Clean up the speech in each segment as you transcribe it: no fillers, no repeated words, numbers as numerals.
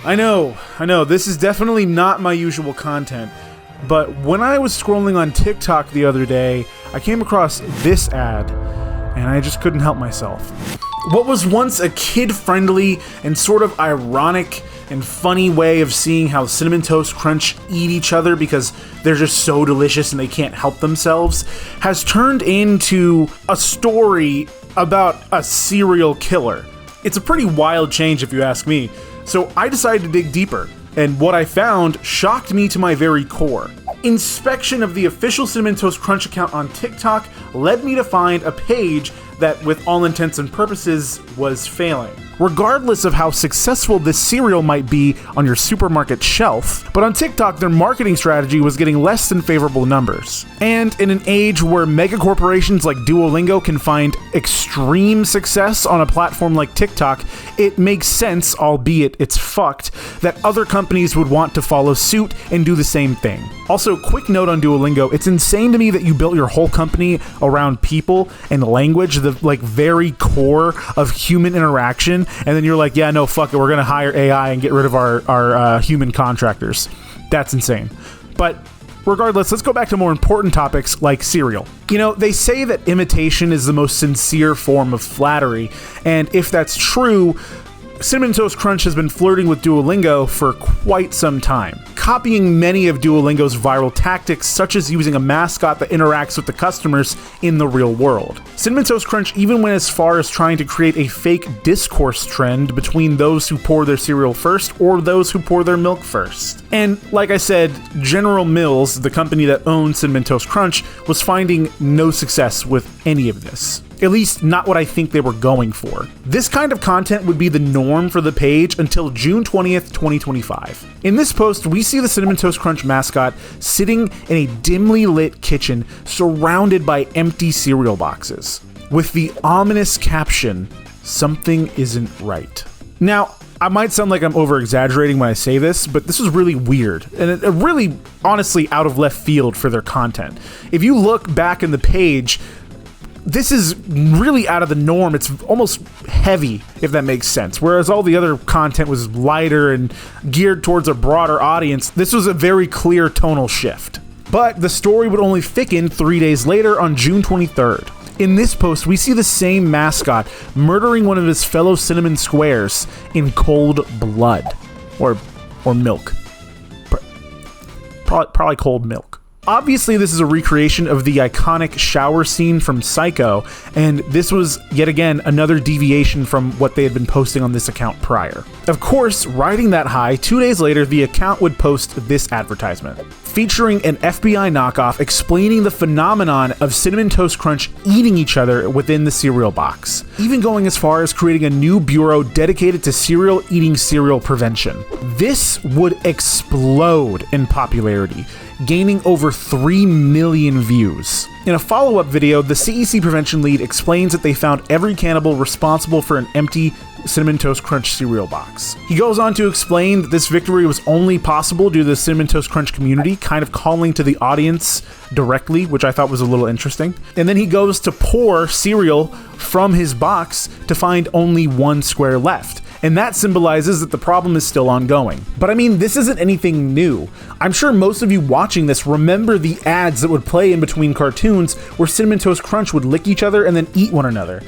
I know, this is definitely not my usual content, but when I was scrolling on TikTok the other day, I came across this ad, and I just couldn't help myself. What was once a kid-friendly and sort of ironic and funny way of seeing how Cinnamon Toast Crunch eat each other because they're just so delicious and they can't help themselves, has turned into a story about a serial killer. It's a pretty wild change if you ask me, so I decided to dig deeper, and what I found shocked me to my very core. Inspection of the official Cinnamon Toast Crunch account on TikTok led me to find a page that, with all intents and purposes, was failing. Regardless of how successful this cereal might be on your supermarket shelf, but on TikTok their marketing strategy was getting less than favorable numbers. And in an age where mega corporations like Duolingo can find extreme success on a platform like TikTok, it makes sense, albeit it's fucked, that other companies would want to follow suit and do the same thing. Also, quick note on Duolingo, it's insane to me that you built your whole company around people and language, the very core of human interaction, and then you're like, yeah, no, fuck it, we're gonna hire AI and get rid of our human contractors. That's insane. But regardless, let's go back to more important topics like cereal. You know, they say that imitation is the most sincere form of flattery, and if that's true, Cinnamon Toast Crunch has been flirting with Duolingo for quite some time, copying many of Duolingo's viral tactics, such as using a mascot that interacts with the customers in the real world. Cinnamon Toast Crunch even went as far as trying to create a fake discourse trend between those who pour their cereal first or those who pour their milk first. And like I said, General Mills, the company that owns Cinnamon Toast Crunch, was finding no success with any of this. At least not what I think they were going for. This kind of content would be the norm for the page until June 20th, 2025. In this post, we see the Cinnamon Toast Crunch mascot sitting in a dimly lit kitchen surrounded by empty cereal boxes, with the ominous caption, "Something isn't right." Now, I might sound like I'm over-exaggerating when I say this, but this was really weird, and it really, honestly, out of left field for their content. If you look back in the page, this is really out of the norm. It's almost heavy, if that makes sense. Whereas all the other content was lighter and geared towards a broader audience, this was a very clear tonal shift. But the story would only thicken 3 days later on June 23rd. In this post, we see the same mascot murdering one of his fellow Cinnamon Squares in cold blood. Or milk. Probably cold milk. Obviously, this is a recreation of the iconic shower scene from Psycho, and this was, yet again, another deviation from what they had been posting on this account prior. Of course, riding that high, 2 days later, the account would post this advertisement, featuring an FBI knockoff explaining the phenomenon of Cinnamon Toast Crunch eating each other within the cereal box, even going as far as creating a new bureau dedicated to cereal eating cereal prevention. This would explode in popularity, gaining over 3 million views. In a follow-up video, the CEC prevention lead explains that they found every cannibal responsible for an empty Cinnamon Toast Crunch cereal box. He goes on to explain that this victory was only possible due to the Cinnamon Toast Crunch community, kind of calling to the audience directly, which I thought was a little interesting. And then he goes to pour cereal from his box to find only one square left. And that symbolizes that the problem is still ongoing. But I mean, this isn't anything new. I'm sure most of you watching this remember the ads that would play in between cartoons where Cinnamon Toast Crunch would lick each other and then eat one another.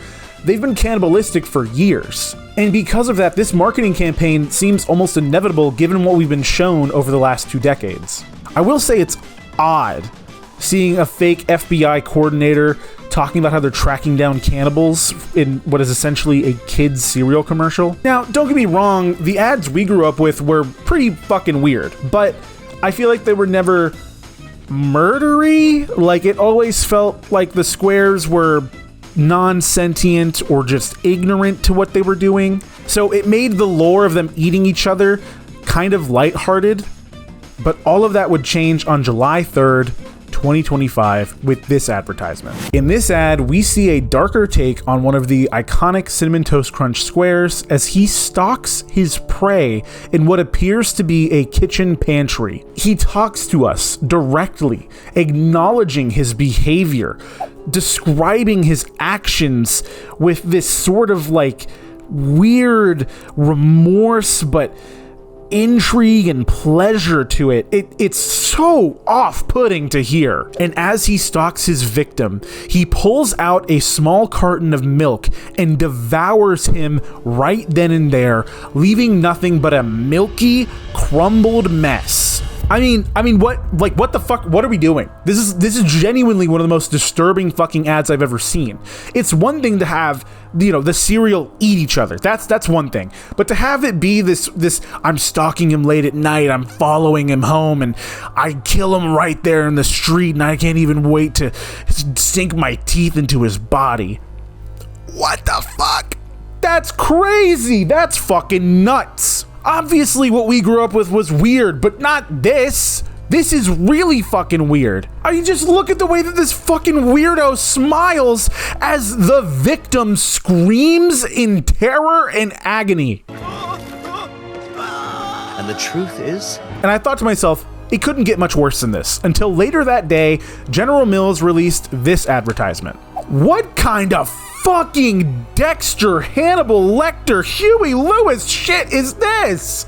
They've been cannibalistic for years. And because of that, this marketing campaign seems almost inevitable given what we've been shown over the last 2 decades. I will say it's odd seeing a fake FBI coordinator talking about how they're tracking down cannibals in what is essentially a kid's cereal commercial. Now, don't get me wrong, the ads we grew up with were pretty fucking weird, but I feel like they were never murdery. Like, it always felt like the squares were non-sentient or just ignorant to what they were doing. So it made the lore of them eating each other kind of lighthearted, but all of that would change on July 3rd, 2025 with this advertisement. In this ad, we see a darker take on one of the iconic Cinnamon Toast Crunch squares as he stalks his prey in what appears to be a kitchen pantry. He talks to us directly, acknowledging his behavior, describing his actions with this sort of like weird remorse, but intrigue and pleasure to it. It's so off-putting to hear. And as he stalks his victim, he pulls out a small carton of milk and devours him right then and there, leaving nothing but a milky, crumbled mess. I mean, what the fuck? What are we doing? This is genuinely one of the most disturbing fucking ads I've ever seen. It's one thing to have, you know, the cereal eat each other. That's one thing. But to have it be this, I'm stalking him late at night, I'm following him home, and I kill him right there in the street, and I can't even wait to sink my teeth into his body. What the fuck? That's crazy. That's fucking nuts. Obviously, what we grew up with was weird, but not this. This is really fucking weird. I mean, just look at the way that this fucking weirdo smiles as the victim screams in terror and agony. And the truth is? And I thought to myself, it couldn't get much worse than this, until later that day, General Mills released this advertisement. What kind of fucking Dexter, Hannibal Lecter, Huey Lewis shit is this?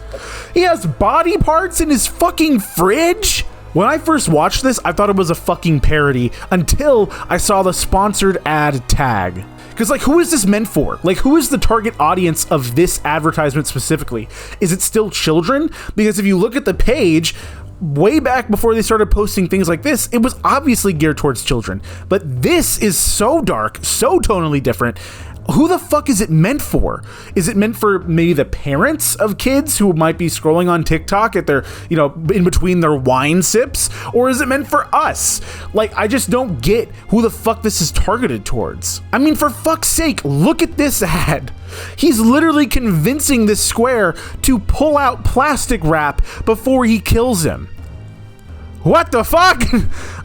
He has body parts in his fucking fridge? When I first watched this, I thought it was a fucking parody until I saw the sponsored ad tag. Because, like, who is this meant for? Like, who is the target audience of this advertisement specifically? Is it still children? Because if you look at the page, way back before they started posting things like this, it was obviously geared towards children. But this is so dark, so tonally different. Who the fuck is it meant for? Is it meant for maybe the parents of kids who might be scrolling on TikTok at their, you know, in between their wine sips? Or is it meant for us? Like, I just don't get who the fuck this is targeted towards. I mean, for fuck's sake, look at this ad. He's literally convincing this square to pull out plastic wrap before he kills him. What the fuck?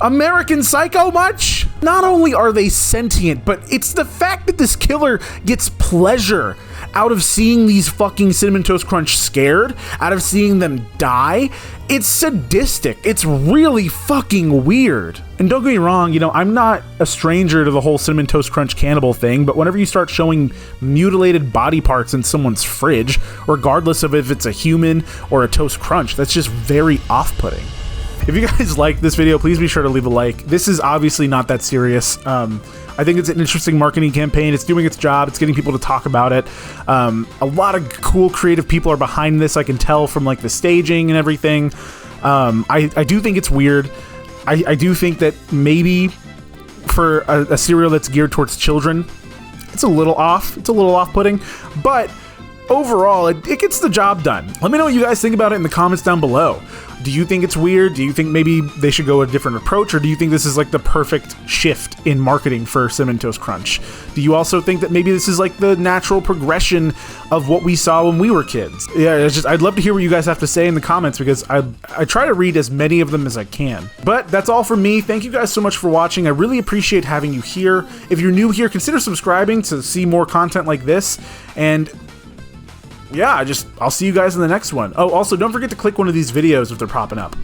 American Psycho much? Not only are they sentient, but it's the fact that this killer gets pleasure out of seeing these fucking Cinnamon Toast Crunch scared, out of seeing them die. It's sadistic. It's really fucking weird. And don't get me wrong, you know, I'm not a stranger to the whole Cinnamon Toast Crunch cannibal thing, but whenever you start showing mutilated body parts in someone's fridge, regardless of if it's a human or a Toast Crunch, that's just very off-putting. If you guys like this video, please be sure to leave a like. This is obviously not that serious. I think it's an interesting marketing campaign. It's doing its job. It's getting people to talk about it. A lot of cool creative people are behind this. I can tell from like the staging and everything. I do think it's weird. I do think that maybe for a cereal that's geared towards children, it's a little off. It's a little off-putting, but overall, it gets the job done. Let me know what you guys think about it in the comments down below. Do you think it's weird? Do you think maybe they should go a different approach? Or do you think this is like the perfect shift in marketing for Cinnamon Toast Crunch? Do you also think that maybe this is like the natural progression of what we saw when we were kids? Yeah, it's just, I'd love to hear what you guys have to say in the comments, because I try to read as many of them as I can. But that's all from me. Thank you guys so much for watching. I really appreciate having you here. If you're new here, consider subscribing to see more content like this. And yeah, I'll see you guys in the next one. Oh, also, don't forget to click one of these videos if they're popping up.